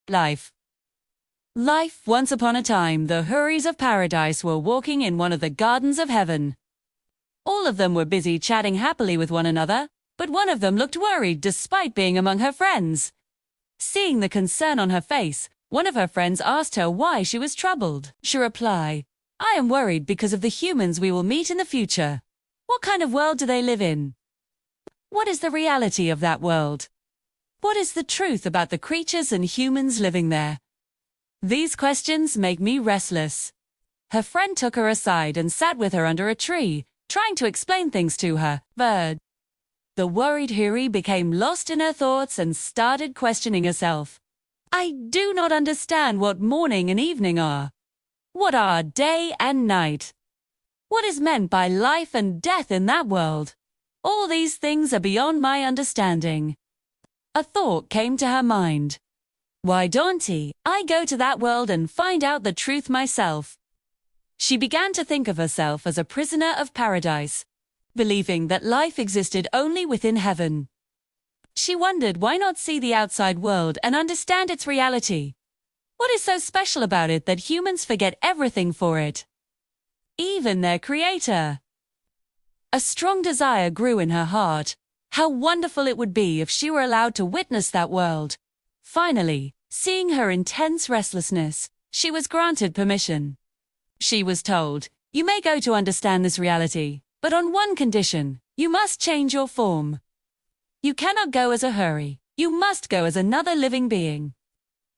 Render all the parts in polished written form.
Life. Once upon a time, the houris of paradise were walking in one of the gardens of heaven. All of them were busy chatting happily with one another, but one of them looked worried despite being among her friends. Seeing the concern on her face, one of her friends asked her why she was troubled. She replied, "I am worried because of the humans we will meet in the future. What kind of world do they live in? What is the reality of that world? What is the truth about the creatures and humans living there? These questions make me restless." Her friend took her aside and sat with her under a tree, trying to explain things to her. The worried houri became lost in her thoughts and started questioning herself. "I do not understand what morning and evening are. What are day and night? What is meant by life and death in that world? All these things are beyond my understanding." A thought came to her mind. "Why don't I go to that world and find out the truth myself?" She began to think of herself as a prisoner of paradise, believing that life existed only within heaven. She wondered why not see the outside world and understand its reality. What is so special about it that humans forget everything for it? Even their creator. A strong desire grew in her heart. How wonderful it would be if she were allowed to witness that world. Finally, seeing her intense restlessness, she was granted permission. She was told, "You may go to understand this reality, but on one condition: you must change your form. You cannot go as a houri. You must go as another living being.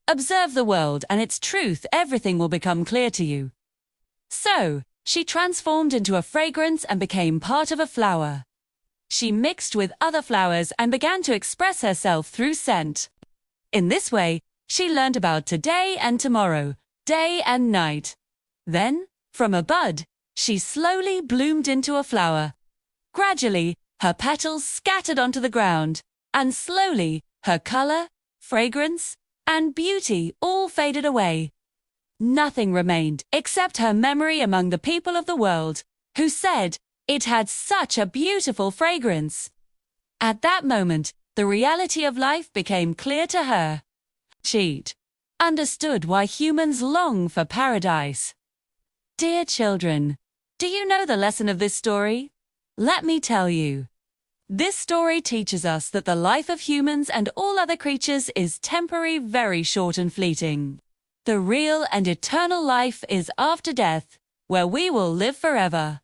Observe the world and its truth, everything will become clear to you." So, she transformed into a fragrance and became part of a flower. She mixed with other flowers and began to express herself through scent. In this way, she learned about today and tomorrow, day and night. Then, from a bud, she slowly bloomed into a flower. Gradually, her petals scattered onto the ground, and slowly, her color, fragrance, and beauty all faded away. Nothing remained except her memory among the people of the world, who said it had such a beautiful fragrance. At that moment, the reality of life became clear to her. She understood why humans long for paradise. Dear children, do you know the lesson of this story? Let me tell you. This story teaches us that the life of humans and all other creatures is temporary, very short and fleeting. The real and eternal life is after death, where we will live forever.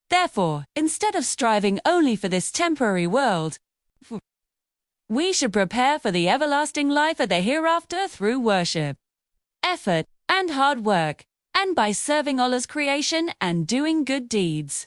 Therefore, instead of striving only for this temporary world, we should prepare for the everlasting life at the hereafter through worship, effort, and hard work, and by serving Allah's creation and doing good deeds.